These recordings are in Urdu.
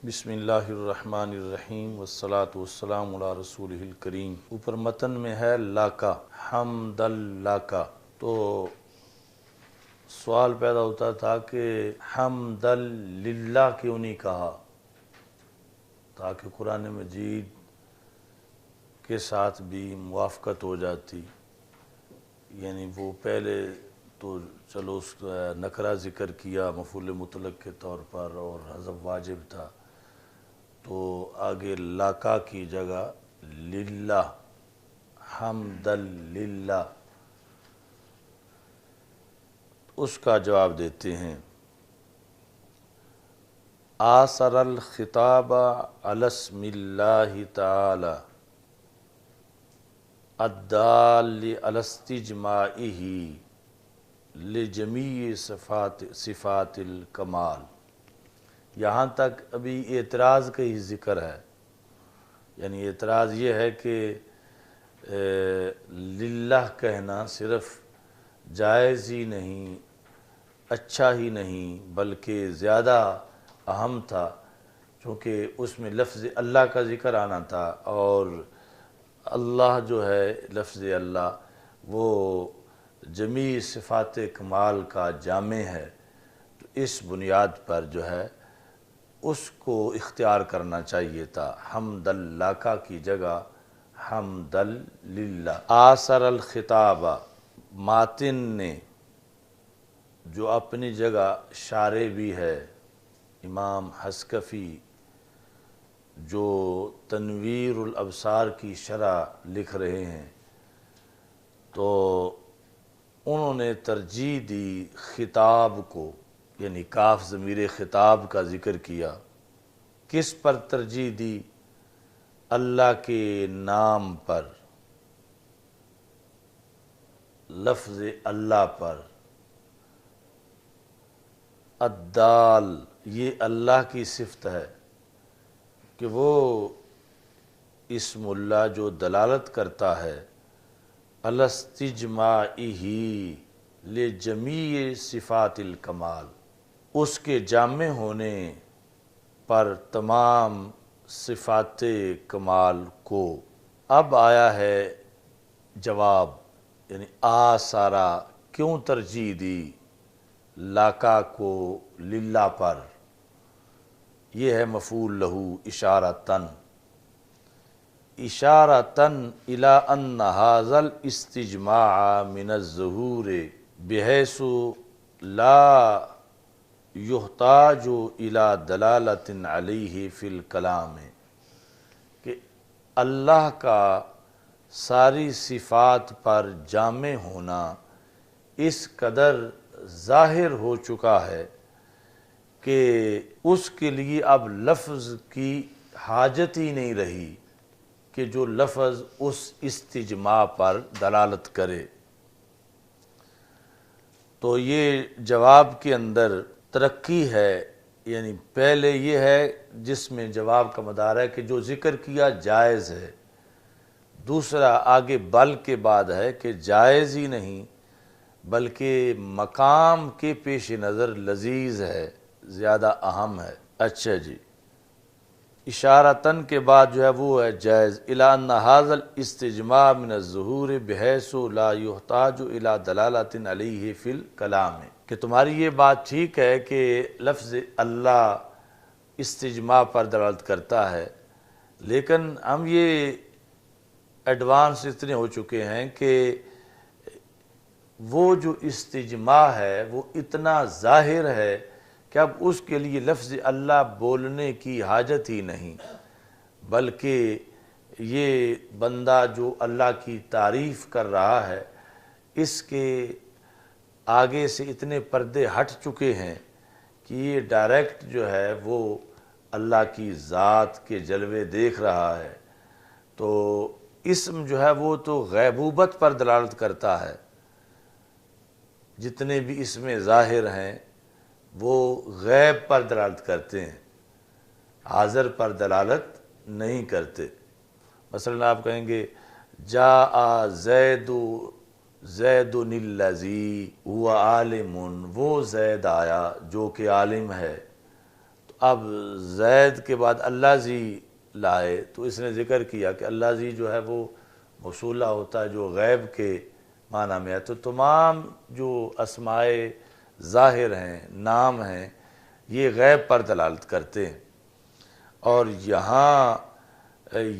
بسم اللہ الرحمن الرحیم والصلاة والسلام علی رسولہ الکریم۔ اوپر متن میں ہے لاکا، حمد اللاکا۔ تو سوال پیدا ہوتا تھا کہ حمد للہ کیوں نہیں کہا، تاکہ قرآن مجید کے ساتھ بھی موافقت ہو جاتی۔ یعنی وہ پہلے تو چلو اس کا نکرہ ذکر کیا مفعول مطلق کے طور پر اور حذف واجب تھا، تو آگے لاکا کی جگہ للہ، حمد للہ، اس کا جواب دیتے ہیں۔ آثر الخطاب علی اسم اللہ تعالی الدال علی استجماعہ لجمیع صفات الکمال۔ یہاں تک ابھی اعتراض کا ہی ذکر ہے، یعنی اعتراض یہ ہے کہ للہ کہنا صرف جائز ہی نہیں، اچھا ہی نہیں، بلکہ زیادہ اہم تھا، چونکہ اس میں لفظ اللہ کا ذکر آنا تھا، اور اللہ جو ہے لفظ اللہ وہ جمیع صفات کمال کا جامع ہے، تو اس بنیاد پر جو ہے اس کو اختیار کرنا چاہیے تھا، حمد اللاکا کی جگہ حمد للہ۔ آثر الخطاب، ماتن نے جو اپنی جگہ شارح بھی ہے، امام حسکفی جو تنویر الابصار کی شرح لکھ رہے ہیں، تو انہوں نے ترجیح دی خطاب کو، یعنی کاف ضمیر خطاب کا ذکر کیا۔ کس پر ترجیح دی؟ اللہ کے نام پر، لفظ اللہ پر۔ الدال، یہ اللہ کی صفت ہے کہ وہ اسم اللہ جو دلالت کرتا ہے علی استجماعہ لجمیع صفات الکمال، اس کے جامع ہونے پر تمام صفات کمال کو۔ اب آیا ہے جواب، یعنی آثارا، کیوں ترجیح دی لاکا کو للہ پر؟ یہ ہے مفعول لہو اشارتاً، اشارتاً الی ان ھذا الاستجماع من الظہور بحیث لا یحتاج الی دلالۃ علیہ فی الکلام، کہ اللہ کا ساری صفات پر جامع ہونا اس قدر ظاہر ہو چکا ہے کہ اس کے لیے اب لفظ کی حاجت ہی نہیں رہی کہ جو لفظ اس استجماع پر دلالت کرے۔ تو یہ جواب کے اندر ترقی ہے، یعنی پہلے یہ ہے جس میں جواب کا مدار ہے کہ جو ذکر کیا جائز ہے، دوسرا آگے بل کے بعد ہے کہ جائز ہی نہیں بلکہ مقام کے پیش نظر لذیذ ہے، زیادہ اہم ہے۔ اچھا جی، اشارتاً کے بعد جو ہے وہ ہے جائز، الی ان ھذا الاستجماع من الظہور بحیث لا یحتاج الی دلالۃ علیہ فی الکلام، کہ تمہاری یہ بات ٹھیک ہے کہ لفظ اللہ استجماع پر دلالت کرتا ہے، لیکن ہم یہ ایڈوانس اتنے ہو چکے ہیں کہ وہ جو استجماع ہے وہ اتنا ظاہر ہے کہ اب اس کے لیے لفظ اللہ بولنے کی حاجت ہی نہیں، بلکہ یہ بندہ جو اللہ کی تعریف کر رہا ہے اس کے آگے سے اتنے پردے ہٹ چکے ہیں کہ یہ ڈائریکٹ جو ہے وہ اللہ کی ذات کے جلوے دیکھ رہا ہے۔ تو اسم جو ہے وہ تو غیبوبت پر دلالت کرتا ہے، جتنے بھی اسم ظاہر ہیں وہ غیب پر دلالت کرتے ہیں، حاضر پر دلالت نہیں کرتے۔ مثلا آپ کہیں گے جاء زید الذی هو عالم، وہ زید آیا جو کہ عالم ہے، تو اب زید کے بعد اللہ زی لائے تو اس نے ذکر کیا کہ اللہ زی جو ہے وہ موصولہ ہوتا ہے جو غیب کے معنی میں ہے، تو تمام جو اسمائے ظاہر ہیں، نام ہیں، یہ غیب پر دلالت کرتے ہیں۔ اور یہاں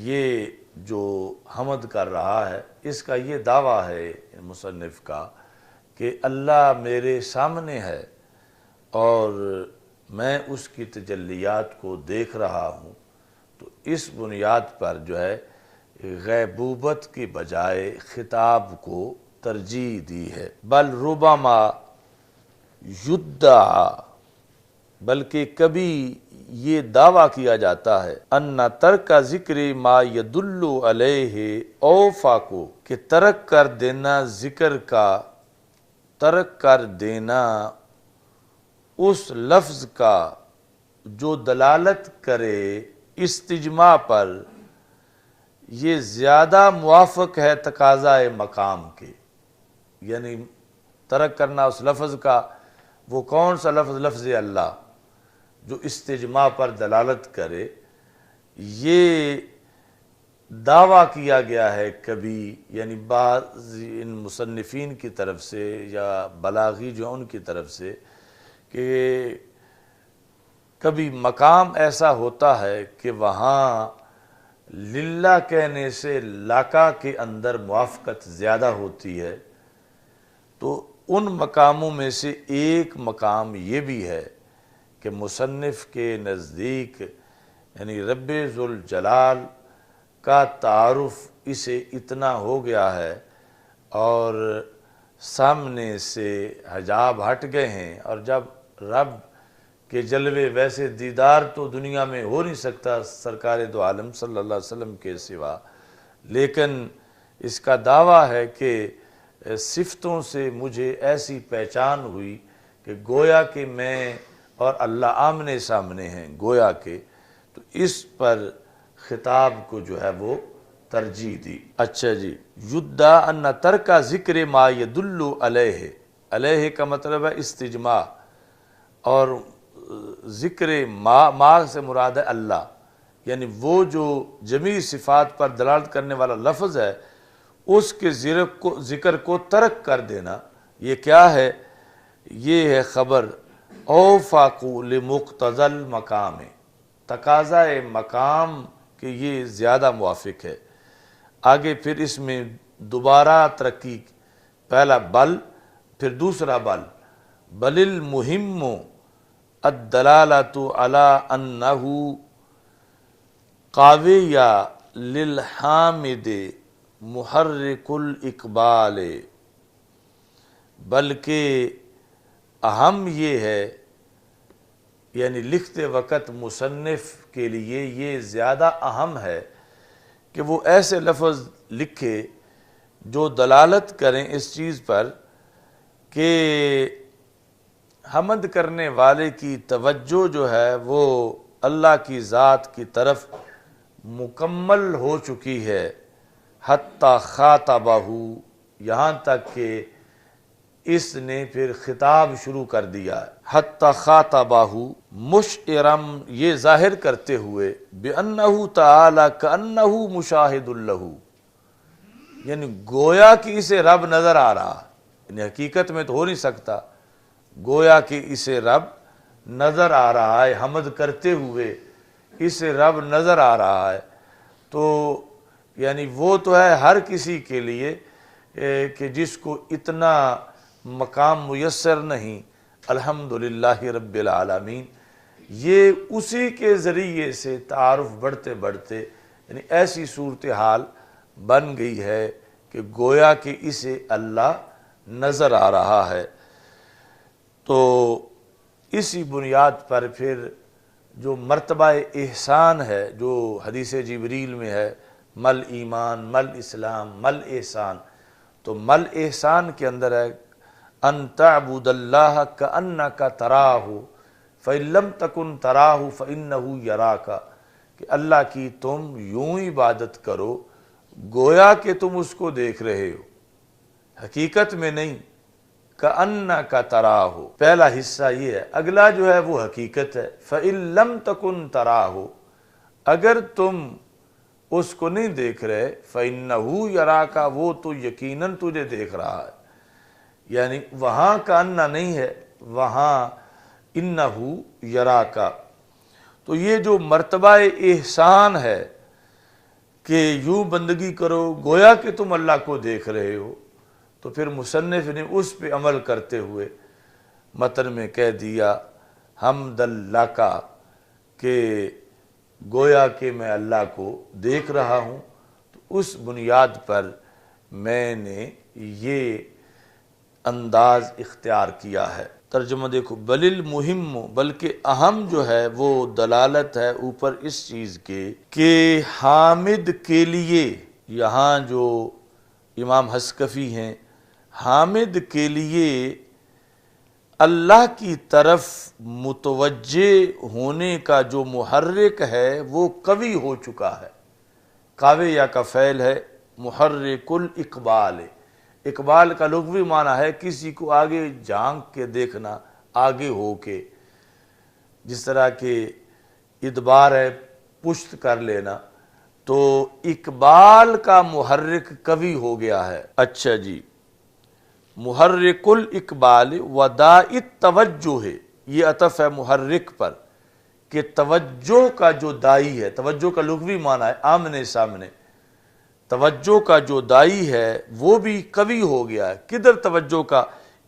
یہ جو حمد کر رہا ہے اس کا یہ دعویٰ ہے مصنف کا کہ اللہ میرے سامنے ہے اور میں اس کی تجلیات کو دیکھ رہا ہوں، تو اس بنیاد پر جو ہے غیبوبت کی بجائے خطاب کو ترجیح دی ہے۔ بل ربما یدعا، بلکہ کبھی یہ دعویٰ کیا جاتا ہے ان ترک ذکر ما یدل علیہ اوفا کو، کہ ترک کر دینا ذکر کا، ترک کر دینا اس لفظ کا جو دلالت کرے استجماع پر، یہ زیادہ موافق ہے تقاضائے مقام کے۔ یعنی ترک کرنا اس لفظ کا، وہ کون سا لفظ؟ لفظ اللہ جو استجماع پر دلالت کرے۔ یہ دعویٰ کیا گیا ہے کبھی، یعنی بعض ان مصنفین کی طرف سے یا بلاغی جو ان کی طرف سے، کہ کبھی مقام ایسا ہوتا ہے کہ وہاں للہ کہنے سے لاکا کے اندر موافقت زیادہ ہوتی ہے، تو ان مقاموں میں سے ایک مقام یہ بھی ہے کہ مصنف کے نزدیک یعنی رب ذوالجلال کا تعارف اسے اتنا ہو گیا ہے اور سامنے سے حجاب ہٹ گئے ہیں، اور جب رب کے جلوے، ویسے دیدار تو دنیا میں ہو نہیں سکتا سرکار دو عالم صلی اللہ علیہ وسلم کے سوا، لیکن اس کا دعویٰ ہے کہ صفتوں سے مجھے ایسی پہچان ہوئی کہ گویا کہ میں اور اللہ آمنے سامنے ہیں، گویا کہ، تو اس پر خطاب کو جو ہے وہ ترجیح دی۔ اچھا جی، یدعا ان ترک ذکر ما یدل علیہ، علیہ کا مطلب ہے استجماع، اور ذکر ما سے مراد ہے اللہ، یعنی وہ جو جمیع صفات پر دلالت کرنے والا لفظ ہے اس کے ذکر کو ترک کر دینا، یہ کیا ہے؟ یہ ہے خبر اوفاقو لمقتضی المقام، تقاضائے مقام کہ یہ زیادہ موافق ہے۔ آگے پھر اس میں دوبارہ ترقی، پہلا بل، پھر دوسرا بل، بل المہم الدلالۃ علی انہ قاویہ للحامد محرک الاقبال، بلکہ اہم یہ ہے، یعنی لکھتے وقت مصنف کے لیے یہ زیادہ اہم ہے کہ وہ ایسے لفظ لکھے جو دلالت کریں اس چیز پر کہ حمد کرنے والے کی توجہ جو ہے وہ اللہ کی ذات کی طرف مکمل ہو چکی ہے، حتی خاطبہ، یہاں تک کہ اس نے پھر خطاب شروع کر دیا ہے، حتی خاطبہ مشعرم، یہ ظاہر کرتے ہوئے بأنہ تعالی کأنہ مشاہد لہ، یعنی گویا کہ اسے رب نظر آ رہا، یعنی حقیقت میں تو ہو نہیں سکتا، گویا کہ اسے رب نظر آ رہا ہے، حمد کرتے ہوئے اسے رب نظر آ رہا ہے، تو یعنی وہ تو ہے ہر کسی کے لیے کہ جس کو اتنا مقام میسر نہیں، الحمدللہ رب العالمین، یہ اسی کے ذریعے سے تعارف بڑھتے بڑھتے یعنی ایسی صورتحال بن گئی ہے کہ گویا کہ اسے اللہ نظر آ رہا ہے۔ تو اسی بنیاد پر پھر جو مرتبہ احسان ہے جو حدیث جبریل میں ہے، مل ایمان، مل اسلام، مل احسان، تو مل احسان کے اندر ہے ان تعبد اللہ کأنک تراہ فإن لم تکن تراہ فإنہ یراک، کہ اللہ کی تم یوں عبادت کرو گویا کہ تم اس کو دیکھ رہے ہو، حقیقت میں نہیں، کأنک تراہ، پہلا حصہ یہ ہے، اگلا جو ہے وہ حقیقت ہے، فإن لم تکن تراہ، اگر تم اس کو نہیں دیکھ رہے، فإنہ یراک، وہ تو یقیناً تجھے دیکھ رہا ہے، یعنی وہاں کأنہ نہیں ہے، وہاں انہ یراک۔ تو یہ جو مرتبہ احسان ہے کہ یوں بندگی کرو گویا کہ تم اللہ کو دیکھ رہے ہو، تو پھر مصنف نے اس پہ عمل کرتے ہوئے متن میں کہہ دیا حمد لک، کہ گویا کہ میں اللہ کو دیکھ رہا ہوں، تو اس بنیاد پر میں نے یہ انداز اختیار کیا ہے۔ ترجمہ دیکھو، بل المہم، بلکہ اہم جو ہے وہ دلالت ہے اوپر اس چیز کے کہ حامد کے لیے، یہاں جو امام حسکفی ہیں، حامد کے لیے اللہ کی طرف متوجہ ہونے کا جو محرک ہے وہ قوی ہو چکا ہے۔ کاوے یا کا فعل ہے محرک الاقبال، اقبال کا لغوی معنی ہے کسی کو آگے جھانک کے دیکھنا، آگے ہو کے، جس طرح کہ ادبار ہے پشت کر لینا، تو اقبال کا محرک قوی ہو گیا ہے۔ اچھا جی، محرک الاقبال وداء التوجہ ہے، یہ عطف ہے محرک پر، کہ توجہ کا جو دائی ہے، توجہ کا لغوی معنی ہے آمنے سامنے، توجہ کا جو دائی ہے وہ بھی قوی ہو گیا ہے۔ کدھر توجہ کا؟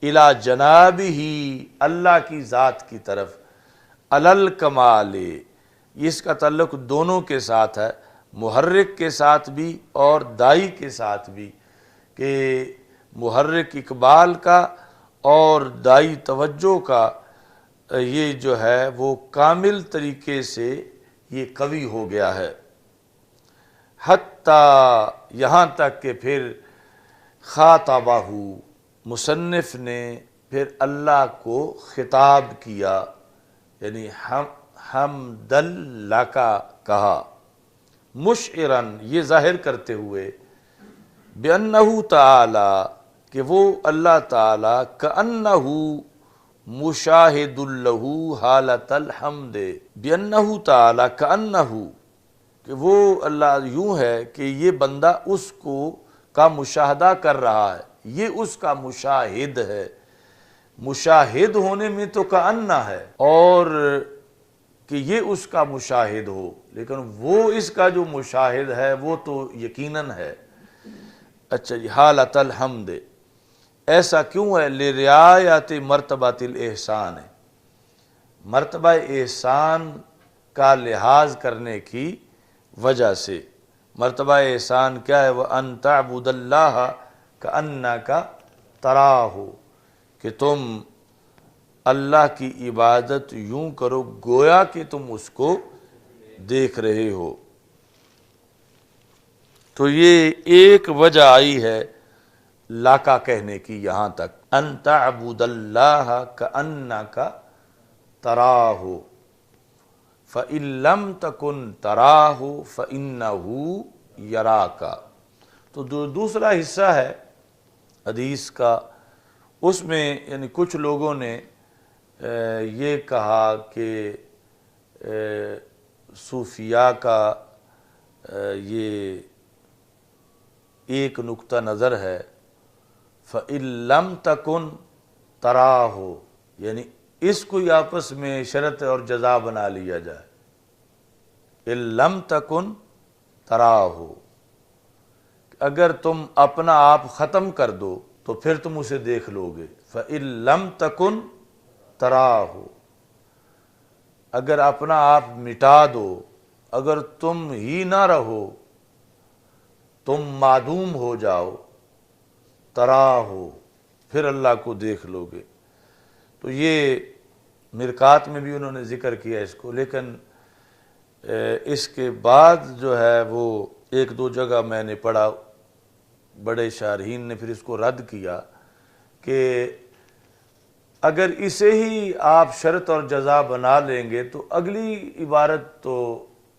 الی جناب ہی، اللہ کی ذات کی طرف، علل کمال، اس کا تعلق دونوں کے ساتھ ہے، محرک کے ساتھ بھی اور دائی کے ساتھ بھی، کہ محرک اقبال کا اور دائی توجہ کا یہ جو ہے وہ کامل طریقے سے یہ قوی ہو گیا ہے، حتیٰ یہاں تک کہ پھر خاطبہ، مصنف نے پھر اللہ کو خطاب کیا، یعنی حمد لک کہا، مشعراً یہ ظاہر کرتے ہوئے، بأنہ تعالی کہ وہ اللہ تعالی کأنہ مشاہد لہ حالت الحمد، بأنہ تعالی کأنہ کہ وہ اللہ یوں ہے کہ یہ بندہ اس کو کا مشاہدہ کر رہا ہے، یہ اس کا مشاہد ہے، مشاہد ہونے میں تو کأنہ ہے، اور کہ یہ اس کا مشاہد ہو، لیکن وہ اس کا جو مشاہد ہے وہ تو یقیناً ہے۔ اچھا جی، حالت الحمد، ایسا کیوں ہے؟ لرعایت مرتبۃ الاحسان، مرتبہ احسان کا لحاظ کرنے کی وجہ سے۔ مرتبہ احسان کیا ہے؟ وَأَن تَعْبُدَ اللَّهَ كَأَنَّكَ تَرَاهُ، کہ تم اللہ کی عبادت یوں کرو گویا کہ تم اس کو دیکھ رہے ہو۔ تو یہ ایک وجہ آئی ہے لاکا کہنے کی یہاں تک، ان تعبد اللہ کأنک تراہ فإن لم تکن تراہ فإنہ یراک۔ تو جو دوسرا حصہ ہے حدیث کا، اس میں یعنی کچھ لوگوں نے یہ کہا کہ صوفیاء کا یہ ایک نقطہ نظر ہے، فَإِن لَمْ تَكُنْ تَرَاهُ، یعنی اس کو آپس میں شرط اور جزا بنا لیا جائے، إِن لَمْ تَكُنْ تَرَاهُ، اگر تم اپنا آپ ختم کر دو تو پھر تم اسے دیکھ لو گے، فَإِن لَمْ تَكُنْ تَرَاهُ، اگر اپنا آپ مٹا دو، اگر تم ہی نہ رہو، تم معدوم ہو جاؤ، تراہو، پھر اللہ کو دیکھ لو گے۔ تو یہ مرکات میں بھی انہوں نے ذکر کیا اس کو، لیکن اس کے بعد جو ہے وہ ایک دو جگہ میں نے پڑھا، بڑے شارحین نے پھر اس کو رد کیا کہ اگر اسے ہی آپ شرط اور جزا بنا لیں گے تو اگلی عبارت تو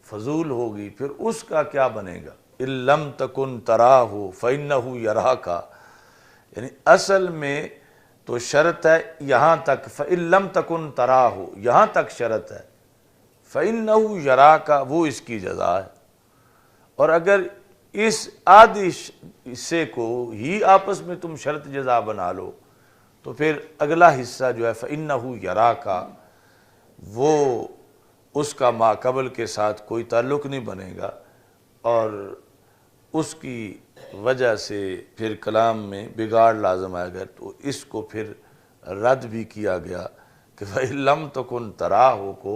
فضول ہوگی، پھر اس کا کیا بنے گا؟ إِن لَمْ تَكُنْ تَرَاهُ فَإِنَّهُ يَرَاكَ، یعنی اصل میں تو شرط ہے یہاں تک، فَإِن لَمْ تَكُنْ تَرَاهُ، یہاں تک شرط ہے، فَإِنَّهُ يَرَاكَ، وہ اس کی جزا ہے۔ اور اگر اس آدھی حصے کو ہی آپس میں تم شرط جزا بنا لو تو پھر اگلا حصہ جو ہے فَإِنَّهُ يَرَاكَ، وہ اس کا ما قبل کے ساتھ کوئی تعلق نہیں بنے گا، اور اس کی وجہ سے پھر کلام میں بگاڑ لازم آئے گا۔ تو اس کو پھر رد بھی کیا گیا کہ فَإِن لَمْ تَكُنْ تَرَاهُ کو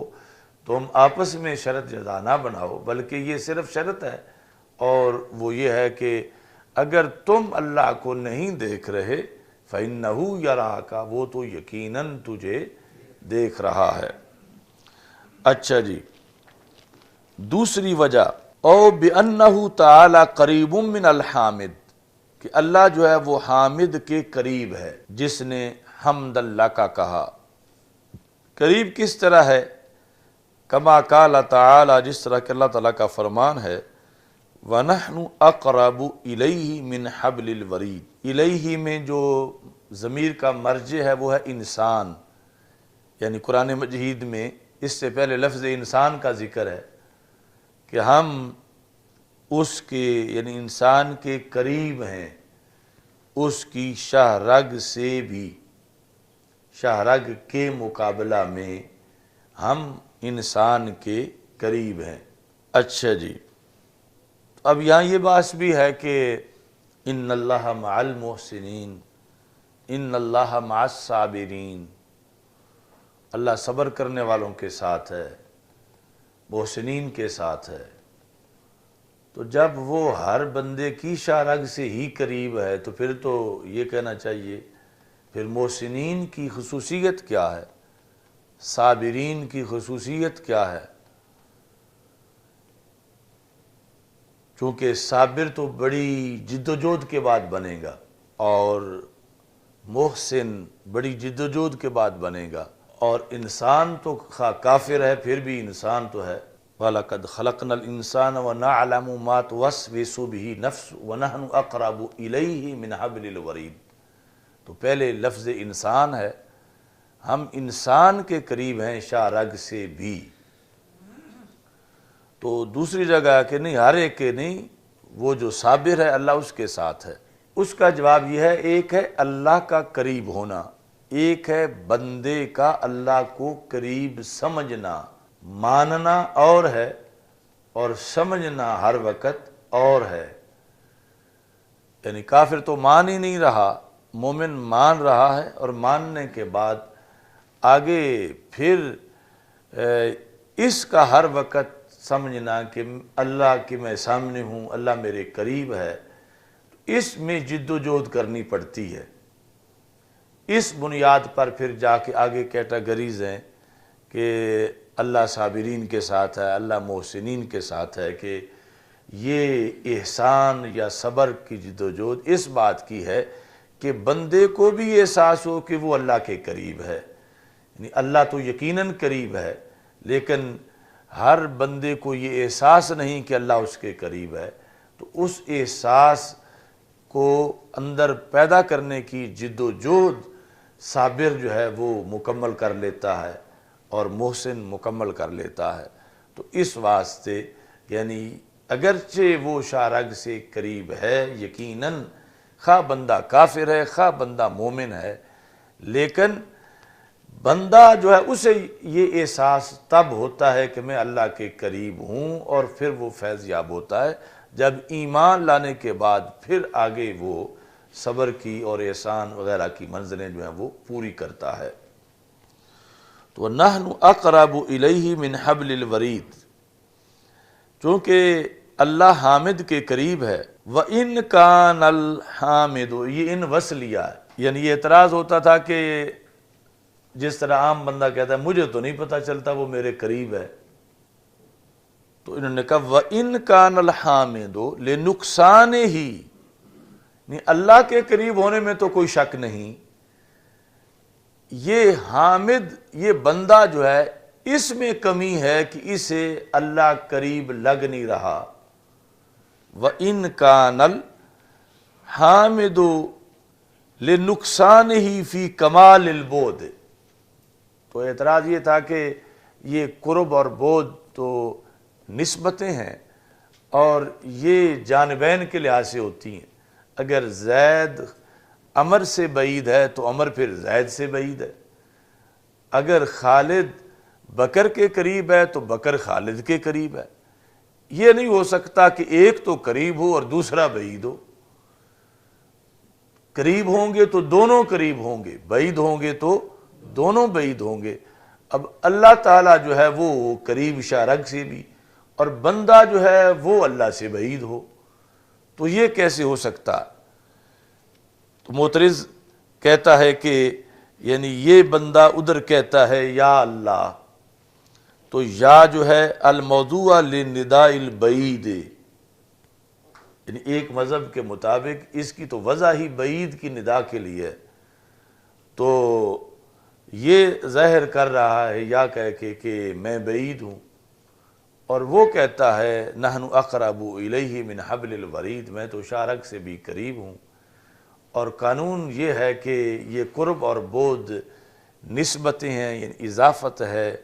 تم آپس میں شرط جزا نہ بناؤ، بلکہ یہ صرف شرط ہے، اور وہ یہ ہے کہ اگر تم اللہ کو نہیں دیکھ رہے فَإِنَّهُ يَرَاكَ، وہ تو یقیناً تجھے دیکھ رہا ہے۔ اچھا جی، دوسری وجہ او بِأَنَّهُ تَعَالَى قَرِيبٌ مِّنَ الْحَامِدِ، کہ اللہ جو ہے وہ حامد کے قریب ہے، جس نے حمد اللہ کا کہا۔ قریب کس طرح ہے؟ کما قال تعالی، جس طرح کہ اللہ تعالیٰ کا فرمان ہے وَنَحْنُ أَقْرَبُ إِلَيْهِ مِنْ حَبْلِ الْوَرِيدِ، الیہ میں جو ضمیر کا مرجع ہے وہ ہے انسان، یعنی قرآن مجید میں اس سے پہلے لفظ انسان کا ذکر ہے کہ ہم اس کے یعنی انسان کے قریب ہیں، اس کی شاہ رگ سے بھی، شاہ رگ کے مقابلہ میں ہم انسان کے قریب ہیں۔ اچھا جی، اب یہاں یہ بات بھی ہے کہ ان اللہ مع المحسنین، ان اللہ مع الصابرین، اللہ صبر کرنے والوں کے ساتھ ہے، محسنین کے ساتھ ہے۔ تو جب وہ ہر بندے کی شاہ رگ سے ہی قریب ہے تو پھر تو یہ کہنا چاہیے پھر محسنین کی خصوصیت کیا ہے، صابرین کی خصوصیت کیا ہے؟ چونکہ صابر تو بڑی جد و جہد کے بعد بنے گا، اور محسن بڑی جد و جہد کے بعد بنے گا، اور انسان تو کافر ہے پھر بھی انسان تو ہے۔ وَلَقَدْ خَلَقْنَا الْإِنسَانَ وَنَعْلَمُ مَا تُوَسْوِسُ بِهِ نَفْسُهُ وَنَحْنُ أَقْرَبُ إِلَيْهِ مِنْ حَبْلِ الْوَرِيدِ۔ تو پہلے لفظ انسان ہے، ہم انسان کے قریب ہیں شاہ رگ سے بھی۔ تو دوسری جگہ کہ نہیں، ہر ایک کے نہیں، وہ جو صابر ہے اللہ اس کے ساتھ ہے۔ اس کا جواب یہ ہے، ایک ہے اللہ کا قریب ہونا، ایک ہے بندے کا اللہ کو قریب سمجھنا، ماننا اور ہے، اور سمجھنا ہر وقت اور ہے۔ یعنی کافر تو مان ہی نہیں رہا، مومن مان رہا ہے، اور ماننے کے بعد آگے پھر اس کا ہر وقت سمجھنا کہ اللہ کی میں سامنے ہوں، اللہ میرے قریب ہے، اس میں جد و جہد کرنی پڑتی ہے۔ اس بنیاد پر پھر جا کے آگے کیٹاگریز ہیں کہ اللہ صابرین کے ساتھ ہے، اللہ محسنین کے ساتھ ہے، کہ یہ احسان یا صبر کی جد و جہد اس بات کی ہے کہ بندے کو بھی احساس ہو کہ وہ اللہ کے قریب ہے، یعنی اللہ تو یقیناً قریب ہے، لیکن ہر بندے کو یہ احساس نہیں کہ اللہ اس کے قریب ہے۔ تو اس احساس کو اندر پیدا کرنے کی جد و جہد صابر جو ہے وہ مکمل کر لیتا ہے، اور محسن مکمل کر لیتا ہے۔ تو اس واسطے یعنی اگرچہ وہ شاہ رگ سے قریب ہے یقیناً، خواہ بندہ کافر ہے خواہ بندہ مومن ہے، لیکن بندہ جو ہے اسے یہ احساس تب ہوتا ہے کہ میں اللہ کے قریب ہوں، اور پھر وہ فیض یاب ہوتا ہے جب ایمان لانے کے بعد پھر آگے وہ صبر کی اور احسان وغیرہ کی منزلیں جو ہیں وہ پوری کرتا ہے۔ تو نحن اقرب الیہ من حبل الورید، چونکہ اللہ حامد کے قریب ہے۔ وَإِن كَانَ الْحَامِدُ، یہ ان وصلیہ ہے، یعنی یہ اعتراض ہوتا تھا کہ جس طرح عام بندہ کہتا ہے مجھے تو نہیں پتہ چلتا وہ میرے قریب ہے، تو انہوں نے کہا وَإِن كَانَ الْحَامِدُ لِنُقْصَانِهِ، اللہ کے قریب ہونے میں تو کوئی شک نہیں، یہ حامد یہ بندہ جو ہے اس میں کمی ہے کہ اسے اللہ قریب لگ نہیں رہا۔ وَإِن كَانَ الْحَامِدُ لنقصانہ فی کمال البعد۔ تو اعتراض یہ تھا کہ یہ قرب اور بعد تو نسبتیں ہیں اور یہ جانبین کے لحاظ سے ہوتی ہیں۔ اگر زید عمر سے بعید ہے تو عمر پھر زید سے بعید ہے، اگر خالد بکر کے قریب ہے تو بکر خالد کے قریب ہے۔ یہ نہیں ہو سکتا کہ ایک تو قریب ہو اور دوسرا بعید ہو۔ قریب ہوں گے تو دونوں قریب ہوں گے، بعید ہوں گے تو دونوں بعید ہوں گے۔ اب اللہ تعالیٰ جو ہے وہ قریب شارک سے بھی، اور بندہ جو ہے وہ اللہ سے بعید ہو، تو یہ کیسے ہو سکتا؟ تو معترض کہتا ہے کہ یعنی یہ بندہ ادھر کہتا ہے یا اللہ، تو یا جو ہے الموضوع لنداء البعید، یعنی ایک مذہب کے مطابق اس کی تو وضع ہی بعید کی ندا کے لیے ہے، تو یہ ظاہر کر رہا ہے یا کہہ کے کہ میں بعید ہوں، اور وہ کہتا ہے نحن اقرب الیہ من حبل الورید، میں تو شارک سے بھی قریب ہوں۔ اور قانون یہ ہے کہ یہ قرب اور بعد نسبتیں ہیں، یعنی اضافت ہے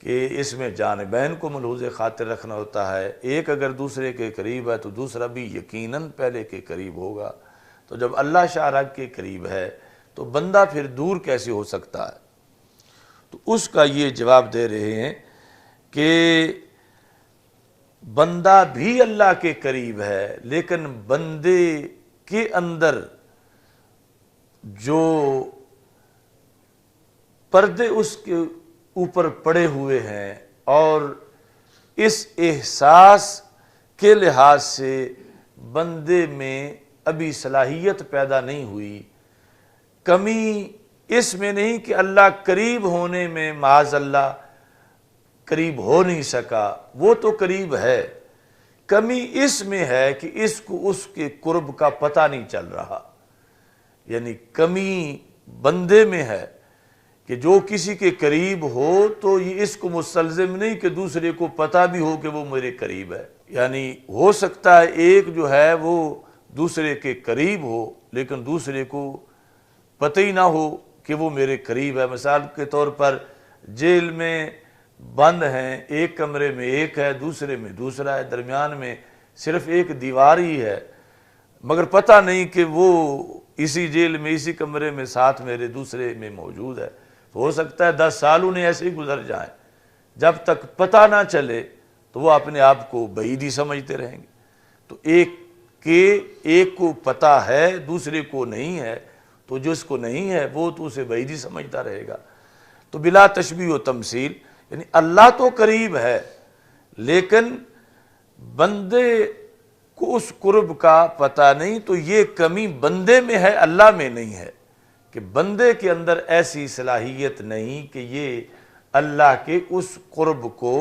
کہ اس میں جانبین کو ملحوظ خاطر رکھنا ہوتا ہے۔ ایک اگر دوسرے کے قریب ہے تو دوسرا بھی یقیناً پہلے کے قریب ہوگا۔ تو جب اللہ شارک کے قریب ہے تو بندہ پھر دور کیسے ہو سکتا ہے؟ تو اس کا یہ جواب دے رہے ہیں کہ بندہ بھی اللہ کے قریب ہے، لیکن بندے کے اندر جو پردے اس کے اوپر پڑے ہوئے ہیں اور اس احساس کے لحاظ سے بندے میں ابھی صلاحیت پیدا نہیں ہوئی۔ کمی اس میں نہیں کہ اللہ قریب ہونے میں معاذ اللہ قریب ہو نہیں سکا، وہ تو قریب ہے، کمی اس میں ہے کہ اس کو اس کے قرب کا پتہ نہیں چل رہا۔ یعنی کمی بندے میں ہے کہ جو کسی کے قریب ہو تو یہ اس کو مستلزم نہیں کہ دوسرے کو پتہ بھی ہو کہ وہ میرے قریب ہے۔ یعنی ہو سکتا ہے ایک جو ہے وہ دوسرے کے قریب ہو لیکن دوسرے کو پتہ ہی نہ ہو کہ وہ میرے قریب ہے۔ مثال کے طور پر جیل میں بند ہیں، ایک کمرے میں ایک ہے، دوسرے میں دوسرا ہے، درمیان میں صرف ایک دیوار ہی ہے، مگر پتہ نہیں کہ وہ اسی جیل میں اسی کمرے میں ساتھ میرے دوسرے میں موجود ہے۔ ہو سکتا ہے 10 سال انہیں ایسے ہی گزر جائیں، جب تک پتہ نہ چلے تو وہ اپنے آپ کو بعید ہی سمجھتے رہیں گے۔ تو ایک کو پتہ ہے دوسرے کو نہیں ہے، تو جس کو نہیں ہے وہ تو اسے بعید ہی سمجھتا رہے گا۔ تو بلا تشبیہ و تمثیل، یعنی اللہ تو قریب ہے لیکن بندے کو اس قرب کا پتہ نہیں، تو یہ کمی بندے میں ہے، اللہ میں نہیں ہے، کہ بندے کے اندر ایسی صلاحیت نہیں کہ یہ اللہ کے اس قرب کو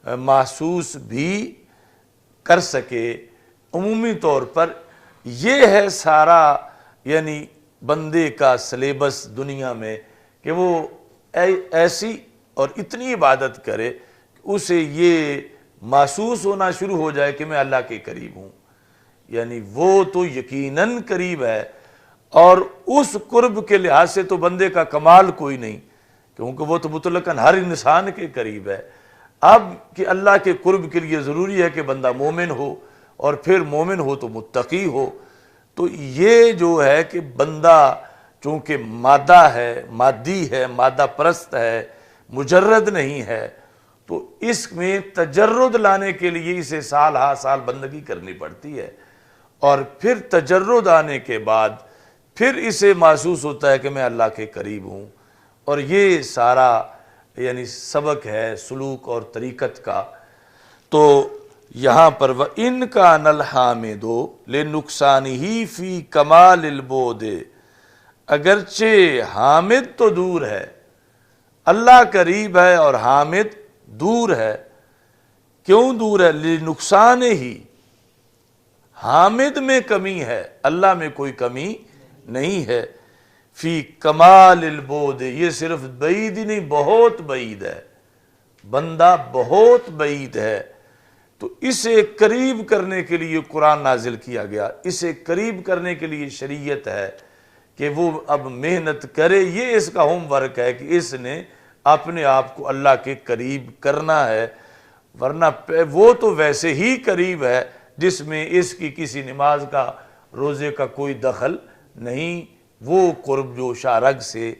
محسوس بھی کر سکے۔ عمومی طور پر یہ ہے سارا یعنی بندے کا سلیبس دنیا میں کہ وہ ایسی اور اتنی عبادت کرے کہ اسے یہ محسوس ہونا شروع ہو جائے کہ میں اللہ کے قریب ہوں۔ یعنی وہ تو یقیناً قریب ہے، اور اس قرب کے لحاظ سے تو بندے کا کمال کوئی نہیں، کیونکہ وہ تو مطلقاً ہر انسان کے قریب ہے۔ اب کہ اللہ کے قرب کے لیے ضروری ہے کہ بندہ مومن ہو، اور پھر مومن ہو تو متقی ہو۔ تو یہ جو ہے کہ بندہ چونکہ مادہ ہے، مادی ہے، مادہ پرست ہے، مجرد نہیں ہے، تو اس میں تجرد لانے کے لیے اسے سال ہا سال بندگی کرنی پڑتی ہے، اور پھر تجرد آنے کے بعد پھر اسے محسوس ہوتا ہے کہ میں اللہ کے قریب ہوں۔ اور یہ سارا یعنی سبق ہے سلوک اور طریقت کا۔ تو یہاں پر وَإِنْ كَانَ الْحَامِدُ لِنُقْصَانِهِ فِي كَمَالِ الْبُعْدِ، اگرچہ حامد تو دور ہے، اللہ قریب ہے اور حامد دور ہے۔ کیوں دور ہے؟ لِنُقْصَانِهِ، حامد میں کمی ہے، اللہ میں کوئی کمی نہیں ہے۔ فی کمال البعد، یہ صرف بعید ہی نہیں، بہت بعید ہے، بندہ بہت بعید ہے۔ تو اسے قریب کرنے کے لیے قرآن نازل کیا گیا، اسے قریب کرنے کے لیے شریعت ہے کہ وہ اب محنت کرے، یہ اس کا ہوم ورک ہے کہ اس نے اپنے آپ کو اللہ کے قریب کرنا ہے، ورنہ وہ تو ویسے ہی قریب ہے جس میں اس کی کسی نماز کا روزے کا کوئی دخل نہیں، وہ قرب جو شارگ سے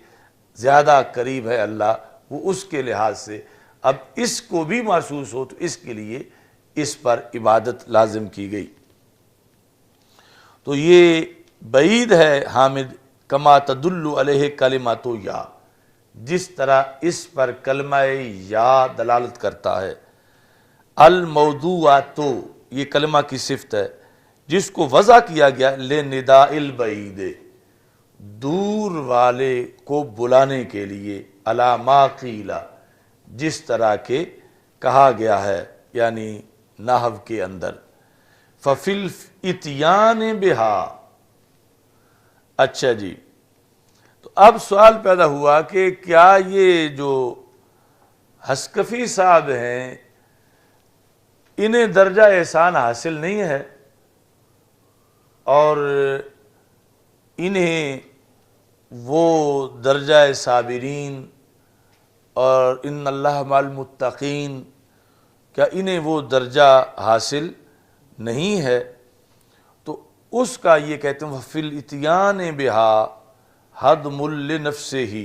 زیادہ قریب ہے اللہ، وہ اس کے لحاظ سے اب اس کو بھی محسوس ہو تو اس کے لیے اس پر عبادت لازم کی گئی۔ تو یہ بعید ہے حامد کما تدل علیہ کلمۃ یا، جس طرح اس پر کلمہ یا دلالت کرتا ہے۔ الموضوعات، یہ کلمہ کی صفت ہے جس کو وضع کیا گیا لنداء البعید، دور والے کو بلانے کے لیے، علی ما قیل، جس طرح کے کہا گیا ہے، یعنی نحو کے اندر۔ ففی الاتیان بہا، اچھا جی، تو اب سوال پیدا ہوا کہ کیا یہ جو حسکفی صاحب ہیں انہیں درجہ احسان حاصل نہیں ہے، اور انہیں وہ درجہ صابرین اور ان اللہ مع المتقین، کیا انہیں وہ درجہ حاصل نہیں ہے؟ تو اس کا یہ کہتے ہیں فی الاتیان بہا حدم لنفسہ،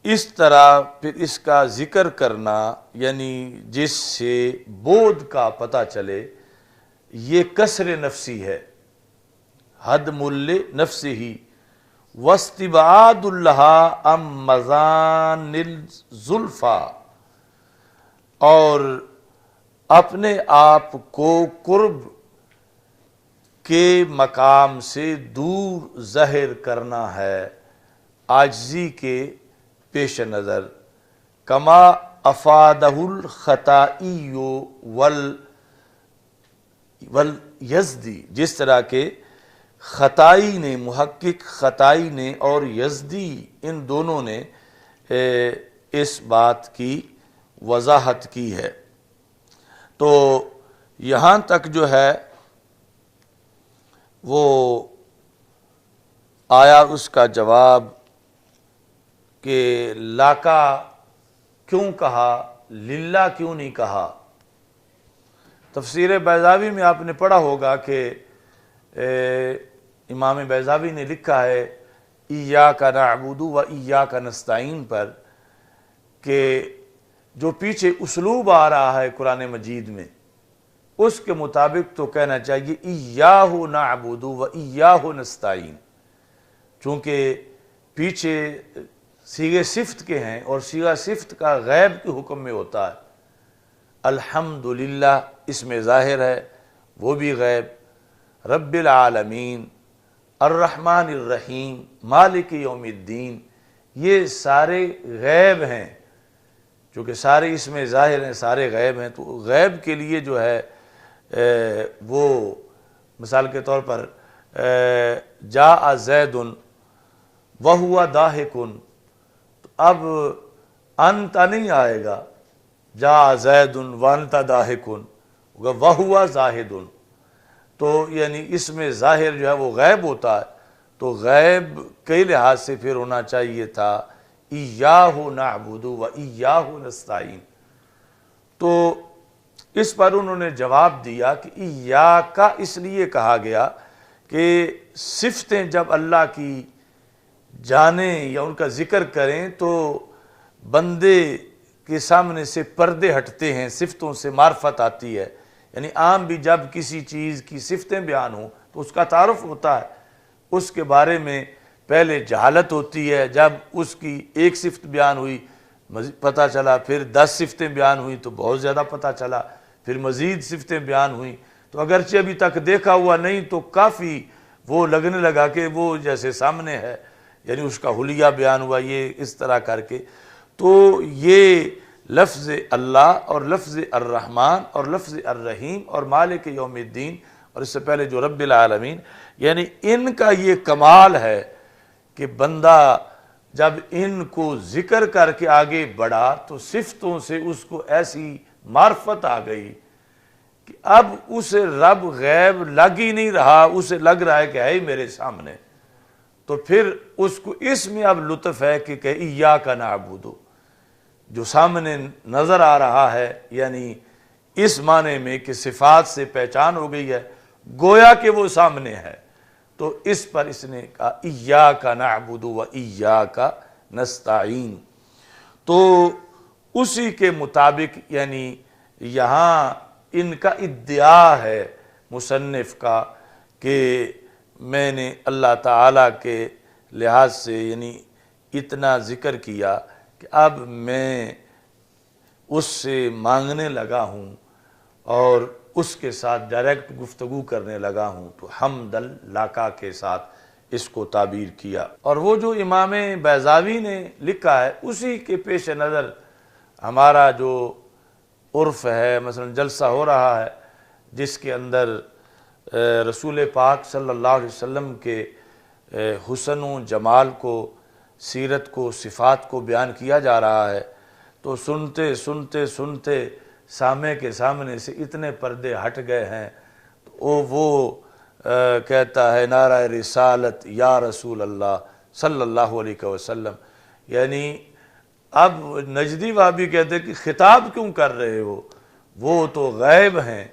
اس طرح پھر اس کا ذکر کرنا، یعنی جس سے بودھ کا پتہ چلے، یہ کسر نفسی ہے، حدم لنفسہ، واستبعاد اللہ عن مظان الزلفیٰ، اور اپنے آپ کو قرب کے مقام سے دور ظاہر کرنا ہے عاجزی کے پیش نظر، کما افادہ الخطائی والیزدی، جس طرح کہ خطائی نے، محقق خطائی نے اور یزدی، ان دونوں نے اس بات کی وضاحت کی ہے۔ تو یہاں تک جو ہے وہ آیا اس کا جواب کہ لاکا کیوں کہا، للہ کیوں نہیں کہا۔ تفسیر بیضاوی میں آپ نے پڑھا ہوگا کہ امام بیضاوی نے لکھا ہے ایاک نعبد و ایاک نستعین پر، کہ جو پیچھے اسلوب آ رہا ہے قرآن مجید میں اس کے مطابق تو کہنا چاہیے ایاہ نعبد و ایاہ نستعین، چونکہ پیچھے صیغے صفت کے ہیں اور صیغہ صفت کا غیب کے حکم میں ہوتا ہے۔ الحمدللہ اس میں ظاہر ہے، وہ بھی غیب، رب العالمین، الرحمن الرحیم، مالک یوم الدین، یہ سارے غیب ہیں، چونکہ سارے اس میں ظاہر ہیں، سارے غیب ہیں، تو غیب کے لیے جو ہے وہ مثال کے طور پر جاء زید وہو ضاحک، تو اب انت نہیں آئے گا، جاء زید وانت ضاحک، وہو زاہد، تو یعنی اس میں ظاہر جو ہے وہ غیب ہوتا ہے، تو غیب کئی لحاظ سے پھر ہونا چاہیے تھا ایاہ نعبد و ایاہ نستعین۔ تو اس پر انہوں نے جواب دیا کہ ایاک اس لیے کہا گیا کہ صفتیں جب اللہ کی جانیں یا ان کا ذکر کریں تو بندے کے سامنے سے پردے ہٹتے ہیں، صفتوں سے معرفت آتی ہے، یعنی عام بھی جب کسی چیز کی صفتیں بیان ہوں تو اس کا تعارف ہوتا ہے، اس کے بارے میں پہلے جہالت ہوتی ہے، جب اس کی ایک صفت بیان ہوئی پتہ چلا، پھر 10 صفتیں بیان ہوئیں تو بہت زیادہ پتہ چلا، پھر مزید صفتیں بیان ہوئیں، تو اگرچہ ابھی تک دیکھا ہوا نہیں تو کافی وہ لگنے لگا کہ وہ جیسے سامنے ہے، یعنی اس کا حلیہ بیان ہوا، یہ اس طرح کر کے۔ تو یہ لفظ اللہ اور لفظ الرحمن اور لفظ الرحیم اور مالک یوم الدین اور اس سے پہلے جو رب العالمین، یعنی ان کا یہ کمال ہے کہ بندہ جب ان کو ذکر کر کے آگے بڑھا تو صفتوں سے اس کو ایسی معرفت آ گئی کہ اب اسے رب غیب لگ ہی نہیں رہا، اسے لگ رہا ہے کہ ہے ہی میرے سامنے، تو پھر اس کو اس میں اب لطف ہے کہ ایاک نعبد، جو سامنے نظر آ رہا ہے، یعنی اس معنی میں کہ صفات سے پہچان ہو گئی ہے، گویا کہ وہ سامنے ہے، تو اس پر اس نے کہا ایاک نعبد و ایاک نستعین۔ تو اسی کے مطابق یعنی یہاں ان کا ادعا ہے مصنف کا کہ میں نے اللہ تعالیٰ کے لحاظ سے یعنی اتنا ذکر کیا کہ اب میں اس سے مانگنے لگا ہوں اور اس کے ساتھ ڈائریکٹ گفتگو کرنے لگا ہوں، تو حمد اللہ کے ساتھ اس کو تعبیر کیا۔ اور وہ جو امام بیضاوی نے لکھا ہے اسی کے پیش نظر ہمارا جو عرف ہے، مثلا جلسہ ہو رہا ہے جس کے اندر رسول پاک صلی اللہ علیہ وسلم کے حسن و جمال کو، سیرت کو، صفات کو بیان کیا جا رہا ہے، تو سنتے سنتے سنتے سامع کے سامنے سے اتنے پردے ہٹ گئے ہیں، تو وہ کہتا ہے نعرہ رسالت یا رسول اللہ صلی اللہ علیہ وسلم، یعنی اب نجدی وہابی کہتے ہیں کہ خطاب کیوں کر رہے ہو، وہ تو غیب ہیں۔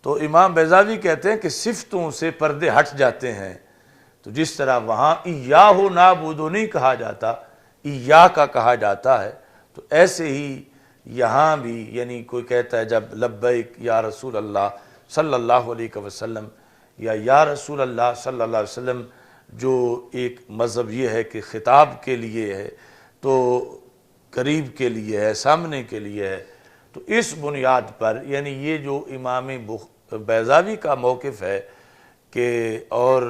تو امام بیضاوی کہتے ہیں کہ صفتوں سے پردے ہٹ جاتے ہیں، تو جس طرح وہاں ایاہ نعبد نہیں کہا جاتا، ایاک کہا جاتا ہے، تو ایسے ہی یہاں بھی یعنی کوئی کہتا ہے جب لبیک یا رسول اللہ صلی اللہ علیہ وسلم یا رسول اللہ صلی اللہ علیہ وسلم، جو ایک مذہب یہ ہے کہ خطاب کے لیے ہے، تو قریب کے لیے ہے، سامنے کے لیے ہے، تو اس بنیاد پر یعنی یہ جو امام بیضاوی کا موقف ہے کہ اور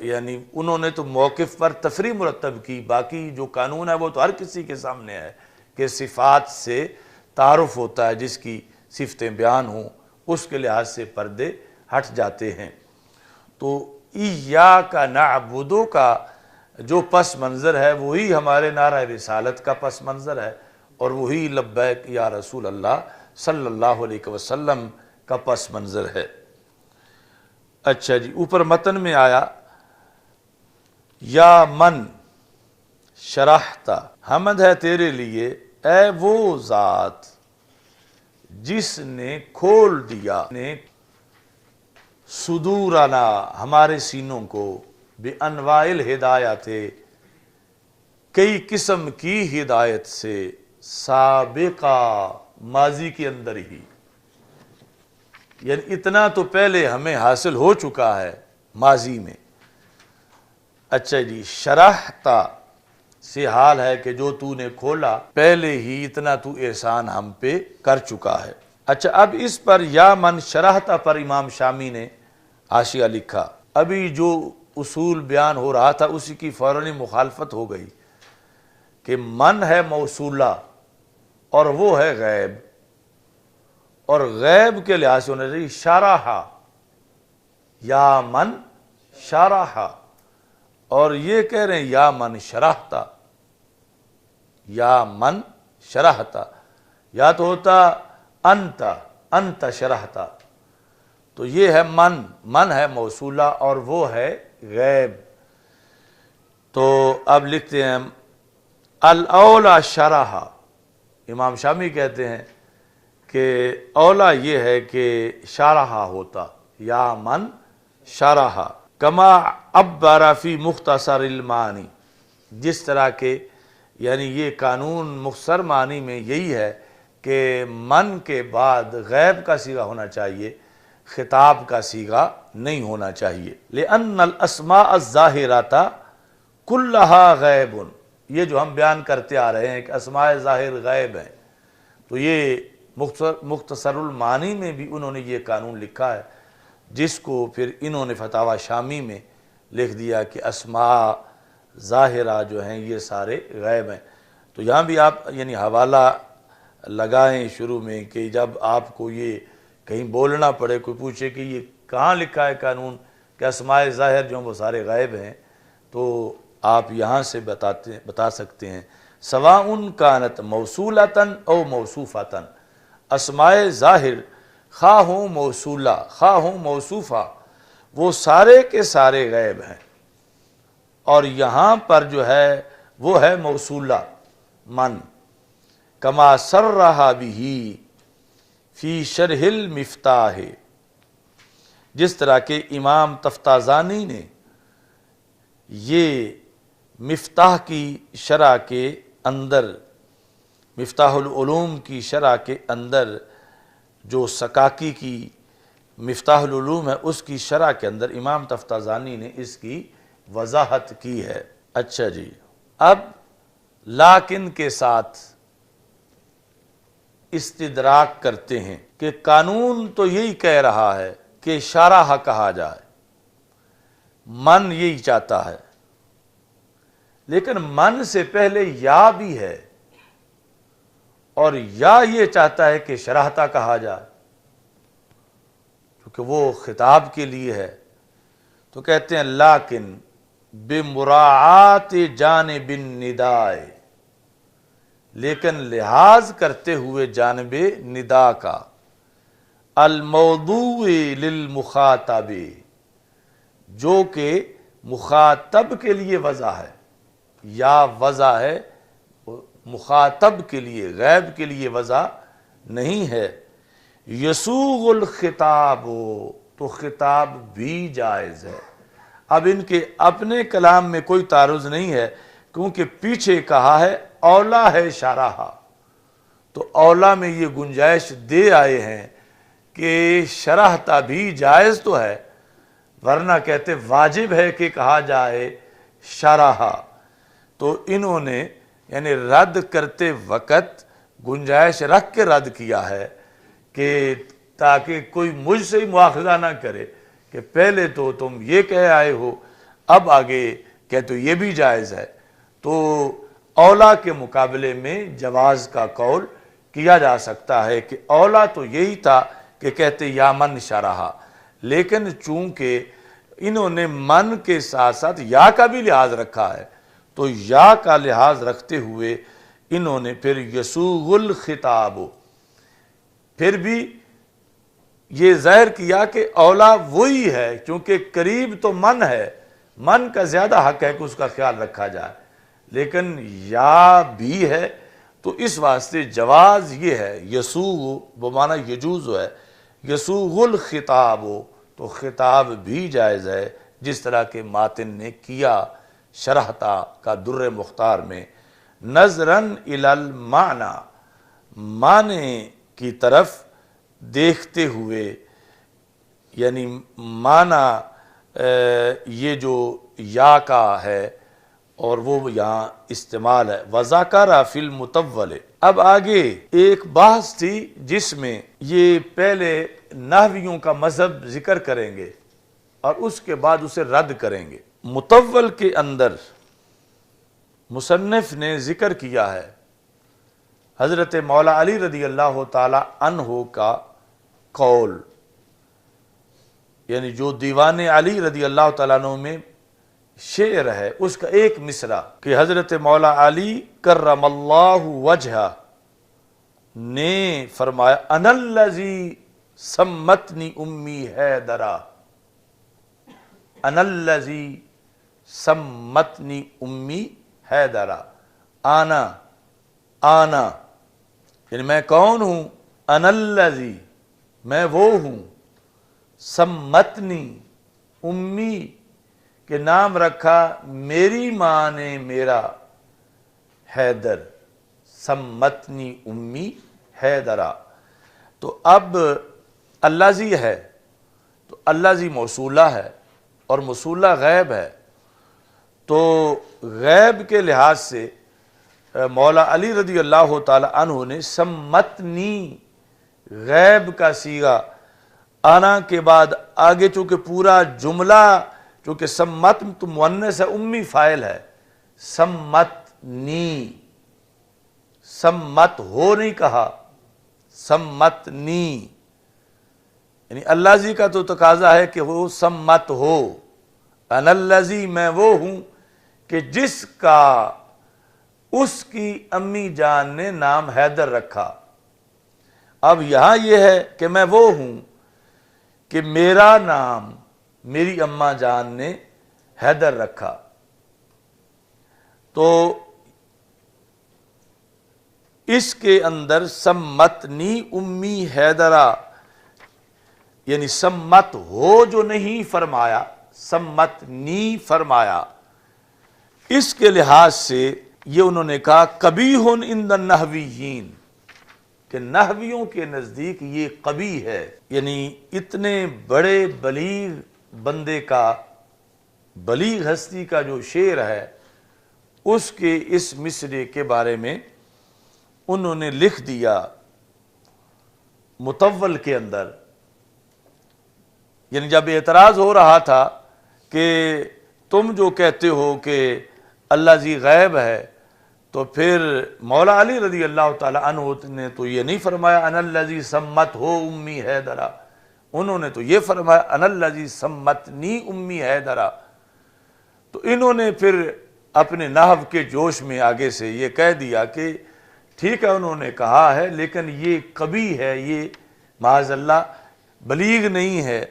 یعنی انہوں نے تو موقف پر تفریح مرتب کی، باقی جو قانون ہے وہ تو ہر کسی کے سامنے ہے کہ صفات سے تعارف ہوتا ہے، جس کی صفتیں بیان ہوں اس کے لحاظ سے پردے ہٹ جاتے ہیں۔ تو ایاک نعبد کا جو پس منظر ہے وہی ہمارے نعرہ رسالت کا پس منظر ہے، اور وہی لبیک یا رسول اللہ صلی اللہ علیہ وسلم کا پس منظر ہے۔ اچھا جی، اوپر متن میں آیا یا من شرحتا، حمد ہے تیرے لیے اے وہ ذات جس نے کھول دیا نے صدورنا ہمارے سینوں کو، بے انواع الہدایات کئی قسم کی ہدایت سے، سابقہ ماضی کے اندر ہی، یعنی اتنا تو پہلے ہمیں حاصل ہو چکا ہے ماضی میں۔ اچھا جی، شرحتا سے حال ہے کہ جو تو نے کھولا پہلے ہی اتنا تو احسان ہم پہ کر چکا ہے۔ اچھا، اب اس پر یا من شرحتا پر امام شامی نے حاشیہ لکھا، ابھی جو اصول بیان ہو رہا تھا اسی کی فوراً مخالفت ہو گئی کہ من ہے موصولہ اور وہ ہے غیب، اور غیب کے لحاظ سے ہونا چاہیے شرحا، یا من شرحا، اور یہ کہہ رہے ہیں یا من شرحتا، یا من شرحتا، یا تو ہوتا انت شرحتا، تو یہ ہے من ہے موصولہ اور وہ ہے غیب۔ تو اب لکھتے ہیں الاولا شرحا، امام شامی کہتے ہیں کہ اولا یہ ہے کہ شرحا ہوتا، یا من شرحا، کما عبر فی مختصر المعانی، جس طرح کہ یعنی یہ قانون مختصر معنی میں یہی ہے کہ من کے بعد غیب کا صیغہ ہونا چاہیے، خطاب کا صیغہ نہیں ہونا چاہیے۔ لأن الاسماء الظاہرات کلھا غیب، یہ جو ہم بیان کرتے آ رہے ہیں کہ اسماء ظاہر غیب ہیں، تو یہ مختصر المعانی میں بھی انہوں نے یہ قانون لکھا ہے، جس کو پھر انہوں نے فتاوی شامی میں لکھ دیا کہ اسماء ظاہرہ جو ہیں یہ سارے غیب ہیں۔ تو یہاں بھی آپ یعنی حوالہ لگائیں شروع میں کہ جب آپ کو یہ کہیں بولنا پڑے، کوئی پوچھے کہ یہ کہاں لکھا ہے قانون کہ اسماء ظاہر جو ہیں وہ سارے غیب ہیں، تو آپ یہاں سے بتا سکتے ہیں سواء کانت موصولتاً او موصوفاتاً، اسماء ظاہر خواہ ہوں موصولہ خواہ ہوں موصوفہ، وہ سارے کے سارے غیب ہیں۔ اور یہاں پر جو ہے وہ ہے موصولہ من، کما سرھا بہ فی شرح المفتاح، جس طرح کہ امام تفتازانی نے یہ مفتاح کی شرح کے اندر، مفتاح العلوم کی شرح کے اندر جو سکاکی کی مفتاح العلوم ہے اس کی شرح کے اندر امام تفتازانی نے اس کی وضاحت کی ہے۔ اچھا جی، اب لیکن کے ساتھ استدراک کرتے ہیں کہ قانون تو یہی کہہ رہا ہے کہ شارح کہا جائے، من یہی چاہتا ہے، لیکن من سے پہلے یا بھی ہے، اور یا یہ چاہتا ہے کہ شرحتا کہا جائے کیونکہ وہ خطاب کے لیے ہے، تو کہتے ہیں لیکن بمراعات جانب النداء، لیکن لحاظ کرتے ہوئے جانب ندا کا، الموضوع للمخاطب، جو کہ مخاطب کے لیے وضع ہے، یا وضع ہے مخاطب کے لیے، غیب کے لیے وضع نہیں ہے۔ یسوغ الخطاب، تو خطاب بھی جائز ہے۔ اب ان کے اپنے کلام میں کوئی تعارض نہیں ہے، کیونکہ پیچھے کہا ہے اولا ہے شارح، تو اولا میں یہ گنجائش دے آئے ہیں کہ شرحتا بھی جائز تو ہے، ورنہ کہتے واجب ہے کہ کہا جائے شرح، تو انہوں نے یعنی رد کرتے وقت گنجائش رکھ کے رد کیا ہے کہ تاکہ کوئی مجھ سے ہی مواخذہ نہ کرے کہ پہلے تو تم یہ کہہ آئے ہو، اب آگے کہتے ہو یہ بھی جائز ہے، تو اولا کے مقابلے میں جواز کا قول کیا جا سکتا ہے کہ اولا تو یہی تھا کہ کہتے یا من شرح، لیکن چونکہ انہوں نے من کے ساتھ ساتھ یا کا بھی لحاظ رکھا ہے، تو یا کا لحاظ رکھتے ہوئے انہوں نے پھر یسوغ الخطاب، پھر بھی یہ ظاہر کیا کہ اولا وہی ہے، کیونکہ قریب تو من ہے، من کا زیادہ حق ہے کہ اس کا خیال رکھا جائے، لیکن یا بھی ہے، تو اس واسطے جواز یہ ہے، یسوغ بمعنی یجوز ہے، یسوغ الخطاب، تو خطاب بھی جائز ہے، جس طرح کہ ماتن نے کیا شرحتا کا در مختار میں، نظراً الی المعنی، معنی کی طرف دیکھتے ہوئے، یعنی معنی یہ جو یا کا ہے اور وہ یہاں استعمال ہے، وَذَكَرَ فِي الْمُطَوَّلِ۔ اب آگے ایک بحث تھی جس میں یہ پہلے نحویوں کا مذہب ذکر کریں گے اور اس کے بعد اسے رد کریں گے۔ مطول کے اندر مصنف نے ذکر کیا ہے حضرت مولا علی رضی اللہ تعالی عنہ کا قول، یعنی جو دیوان علی رضی اللہ تعالیٰ عنہ میں شعر ہے اس کا ایک مصرع کہ حضرت مولا علی کرم اللہ وجہہ نے فرمایا انا الذی سمتنی امی حیدرا، انا الذی سمتنی امی حیدرا، آنا یعنی میں کون ہوں، انا الذی میں وہ ہوں، سمتنی امی کہ نام رکھا میری ماں نے میرا، حیدر، سمتنی امی حیدرا۔ تو اب الذی ہے تو الذی موصولہ ہے اور موصولہ غیب ہے، تو غیب کے لحاظ سے مولا علی رضی اللہ تعالی عنہ نے سمتنی غیب کا صیغہ آنا کے بعد آگے چونکہ پورا جملہ چونکہ سمت تو مؤنث ہے، امی فاعل ہے، سمتنی، سمت ہو نہیں کہا، سمتنی یعنی الذی کا تو تقاضا ہے کہ وہ سمت ہو، انا الذی میں وہ ہوں کہ جس کا اس کی امی جان نے نام حیدر رکھا۔ اب یہاں یہ ہے کہ میں وہ ہوں کہ میرا نام میری اماں جان نے حیدر رکھا، تو اس کے اندر سمتنی امی حیدرہ، یعنی سمت ہو جو نہیں فرمایا، سمتنی فرمایا، اس کے لحاظ سے یہ انہوں نے کہا قبیح عند النحویین، کہ نحویوں کے نزدیک یہ قبیح ہے، یعنی اتنے بڑے بلیغ بندے کا، بلیغ ہستی کا جو شعر ہے، اس کے اس مصرے کے بارے میں انہوں نے لکھ دیا مطول کے اندر. یعنی جب اعتراض ہو رہا تھا کہ تم جو کہتے ہو کہ اللہ ذی غیب ہے، تو پھر مولا علی رضی اللہ تعالی عنہ نے تو یہ نہیں فرمایا انا الذی سمت ہو امی حیدرہ، انہوں نے تو یہ فرمایا انا الذی سمتنی امی حیدرہ. تو انہوں نے پھر اپنے نحو کے جوش میں آگے سے یہ کہہ دیا کہ ٹھیک ہے انہوں نے کہا ہے، لیکن یہ قبیح ہے، یہ معاذ اللہ بلیغ نہیں ہے،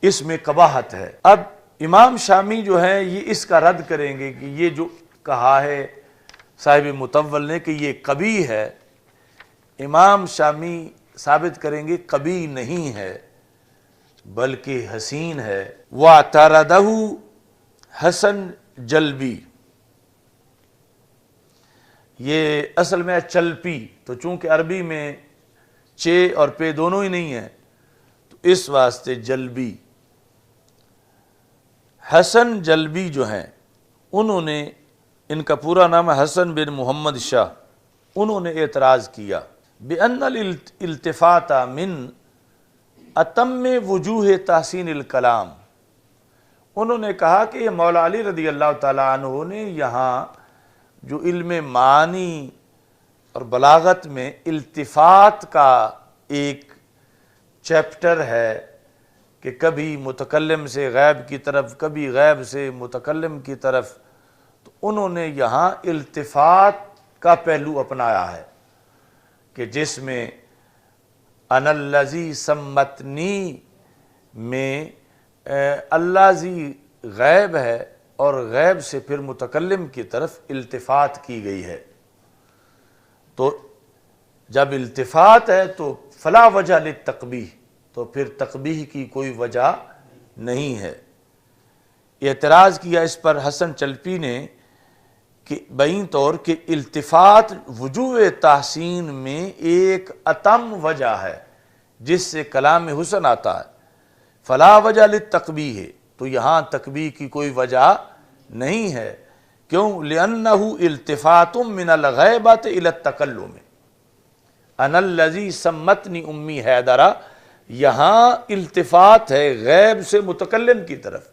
اس میں قباحت ہے. اب امام شامی جو ہے یہ اس کا رد کریں گے کہ یہ جو کہا ہے صاحب مطول نے کہ یہ قبیح ہے، امام شامی ثابت کریں گے قبیح نہیں ہے بلکہ حسین ہے. وَاعْتَرَضَهُ حسن جلبی، یہ اصل میں چلپی، تو چونکہ عربی میں چے اور پے دونوں ہی نہیں ہیں تو اس واسطے جلبی. حسن جلبی جو ہیں انہوں نے، ان کا پورا نام ہے حسن بن محمد شاہ، انہوں نے اعتراض کیا بِأَنَّ الالتفات من اتم وجوہ تحسین الکلام. انہوں نے کہا کہ یہ مولا علی رضی اللہ تعالیٰ عنہ نے یہاں جو علم معانی اور بلاغت میں التفات کا ایک چیپٹر ہے کہ کبھی متکلم سے غیب کی طرف، کبھی غیب سے متکلم کی طرف، تو انہوں نے یہاں التفات کا پہلو اپنایا ہے کہ جس میں انا الذی سمتنی میں اللہ ذی غیب ہے اور غیب سے پھر متکلم کی طرف التفات کی گئی ہے. تو جب التفات ہے تو فلا وجہ للتقبیح، تو پھر تقبیح کی کوئی وجہ نہیں ہے. اعتراض کیا اس پر حسن چلپی نے کہ بین طور کہ التفات وجوہ تحسین میں ایک اتم وجہ ہے جس سے کلام حسن آتا ہے، فلا وجہ للتقبیح، تو یہاں تقبیح کی کوئی وجہ نہیں ہے. کیوں؟ لِأَنَّهُ التفات من الغیبت الى التکلم. انا الذی سمتنی امی حیدرہ، یہاں التفات ہے غیب سے متکلم کی طرف.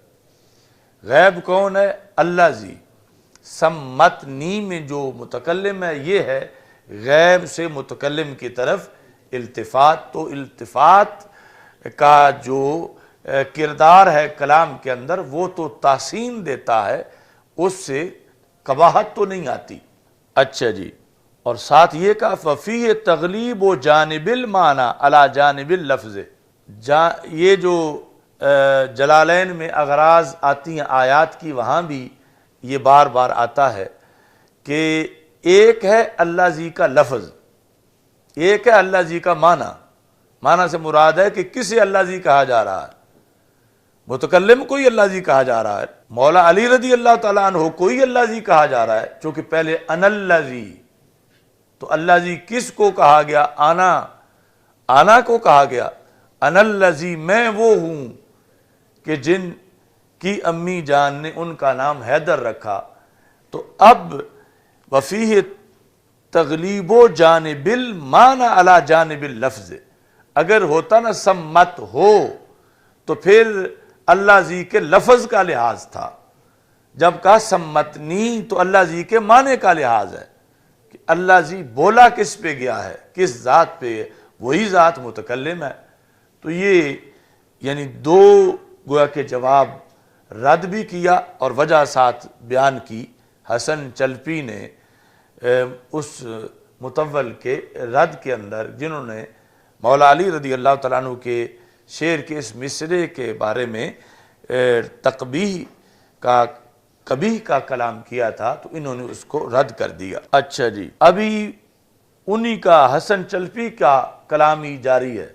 غیب کون ہے؟ اللہ ذی. سمتنی میں جو متکلم ہے یہ ہے غیب سے متکلم کی طرف التفات. تو التفات کا جو کردار ہے کلام کے اندر وہ تو تحسین دیتا ہے، اس سے قباحت تو نہیں آتی. اچھا جی، اور ساتھ یہ کہا ففیہ تغلیب و جانب المعنی علی جانب اللفظ. یہ جو جلالین میں اغراض آتی ہیں آیات کی، وہاں بھی یہ بار بار آتا ہے کہ ایک ہے اللہ ذی کا لفظ، ایک ہے اللہ ذی کا معنی. معنی سے مراد ہے کہ کسے اللہ ذی کہا جا رہا ہے، متکلم کوئی اللہ ذی کہا جا رہا ہے، مولا علی رضی اللہ تعالیٰ عنہ کوئی اللہ ذی کہا جا رہا ہے. چونکہ پہلے انا الذی، تو اللہ ذی کس کو کہا گیا؟ آنا کو کہا گیا. انا الذی، میں وہ ہوں کہ جن کی امی جان نے ان کا نام حیدر رکھا. تو اب وفیہ تغلیب و جانب المعنی علی جانب اللفظ، اگر ہوتا نا سمت ہو تو پھر اللہ ذی کے لفظ کا لحاظ تھا، جب کہا سمتنی تو اللہ ذی کے معنی کا لحاظ ہے کہ اللہ ذی بولا کس پہ گیا ہے، کس ذات پہ، وہی ذات متکلم ہے. تو یہ یعنی دو گویا کے جواب رد بھی کیا اور وجہ ساتھ بیان کی حسن چلپی نے اس مطول کے رد کے اندر، جنہوں نے مولا علی رضی اللہ تعالیٰ عنہ کے شعر کے اس مصرے کے بارے میں تقبیح کا کبھی کا کلام کیا تھا تو انہوں نے اس کو رد کر دیا۔ اچھا جی، ابھی انہی کا حسن چلپی کا کلام ہی جاری ہے۔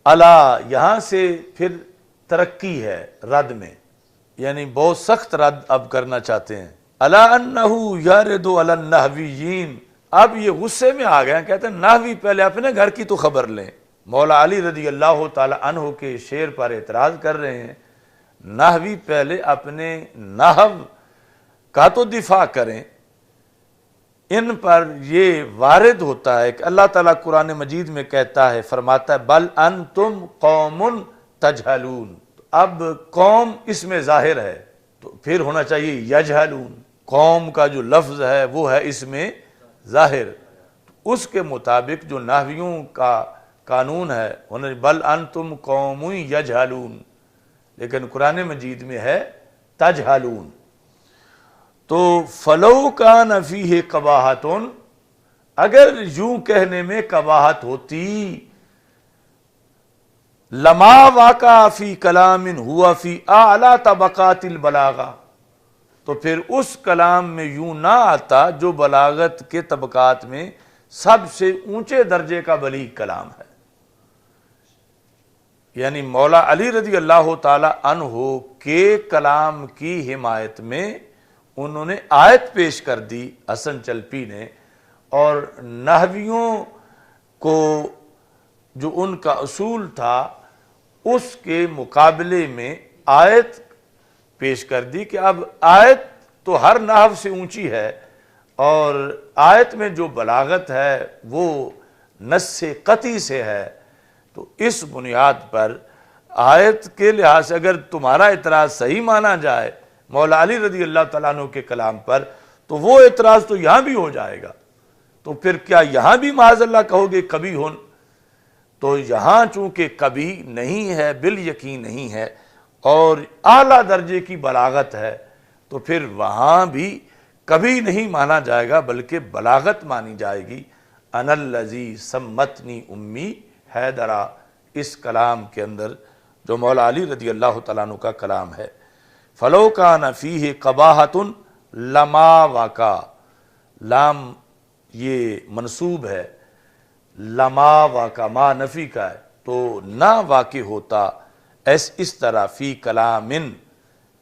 الا، یہاں سے پھر ترقی ہے رد میں، یعنی بہت سخت رد اب کرنا چاہتے ہیں۔ الا انہ یرد علی النحویین، اب یہ غصے میں آ گئے، کہتے ہیں نحوی پہلے اپنے گھر کی تو خبر لیں۔ مولا علی رضی اللہ تعالی عنہ کے شعر پر اعتراض کر رہے ہیں، نحوی پہلے اپنے نحو کا تو دفاع کریں۔ ان پر یہ وارد ہوتا ہے کہ اللہ تعالیٰ قرآن مجید میں کہتا ہے، فرماتا ہے بل انتم قوم تجہلون، اب قوم اس میں ظاہر ہے تو پھر ہونا چاہیے یجہلون، قوم کا جو لفظ ہے وہ ہے اس میں ظاہر، اس کے مطابق جو نحویوں کا قانون ہے انہیں بل انتم قوم یجہلون، لیکن قرآن مجید میں ہے تجہلون۔ تو فلو کان فیہ قباحۃ، اگر یوں کہنے میں قباحت ہوتی، لما واقع فی کلام ہوا فی اعلی طبقات البلاغہ، تو پھر اس کلام میں یوں نہ آتا جو بلاغت کے طبقات میں سب سے اونچے درجے کا بلیغ کلام ہے۔ یعنی مولا علی رضی اللہ تعالی عنہ کے کلام کی حمایت میں انہوں نے آیت پیش کر دی حسن چلپی نے، اور نحویوں کو جو ان کا اصول تھا اس کے مقابلے میں آیت پیش کر دی کہ اب آیت تو ہر نحو سے اونچی ہے، اور آیت میں جو بلاغت ہے وہ نص قطعی سے ہے، تو اس بنیاد پر آیت کے لحاظ سے اگر تمہارا اعتراض صحیح مانا جائے مولا علی رضی اللہ تعالیٰ عنہ کے کلام پر، تو وہ اعتراض تو یہاں بھی ہو جائے گا، تو پھر کیا یہاں بھی معاذ اللہ کہو گے کبھی ہن؟ تو یہاں چونکہ کبھی نہیں ہے، بالیقین نہیں ہے، اور اعلیٰ درجے کی بلاغت ہے، تو پھر وہاں بھی کبھی نہیں مانا جائے گا بلکہ بلاغت مانی جائے گی۔ انا الذی سمتنی امی حیدرا، اس کلام کے اندر جو مولا علی رضی اللہ تعالیٰ عنہ کا کلام ہے۔ فلو کان فیہ قباحۃ لما واقع، لام یہ منصوب ہے، لما واقع ما نفی کا ہے، تو نہ واقع ہوتا اس طرح فی کلام،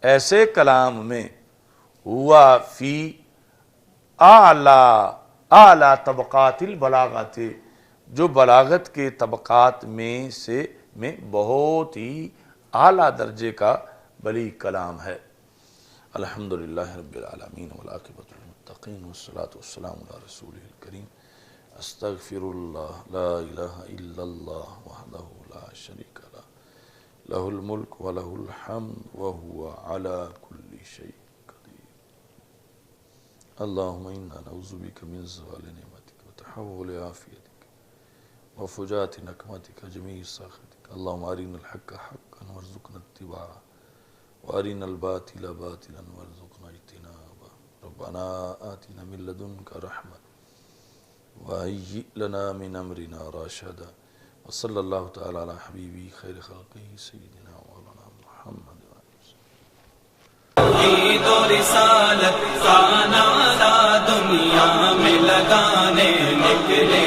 ایسے کلام میں، ہوا فی اعلی طبقات البلاغات، جو بلاغت کے طبقات میں بہت ہی اعلیٰ درجے کا بلیغ کلام ہے۔ الحمدللہ رب العالمین والعاقبۃ للمتقین والصلاۃ والسلام علی رسولہ الکریم۔ استغفر اللہ، لا الہ الا اللہ وحدہ لا شریک لہ، لہ الملک ولہ الحمد وہو علی کل شیء قدیر۔ اللہم انا نعوذ بک من زوال نعمتک وتحول عافیتک وفجاءت نقمتک جمیع سخطک۔ اللہم ارنا الحق حقا وارزقنا اتباعہ وارنا الباطل باطلا وارزقنا اجتنابہ۔ ربنا آتنا من لدنک رحمۃ وہیئ لنا من امرنا رشدا، وصلی اللہ تعالی علی حبیبی خیر خلقہ سیدنا مولانا محمد۔ توحید و رسالت کا نعرہ دنیا میں لگانے نکلے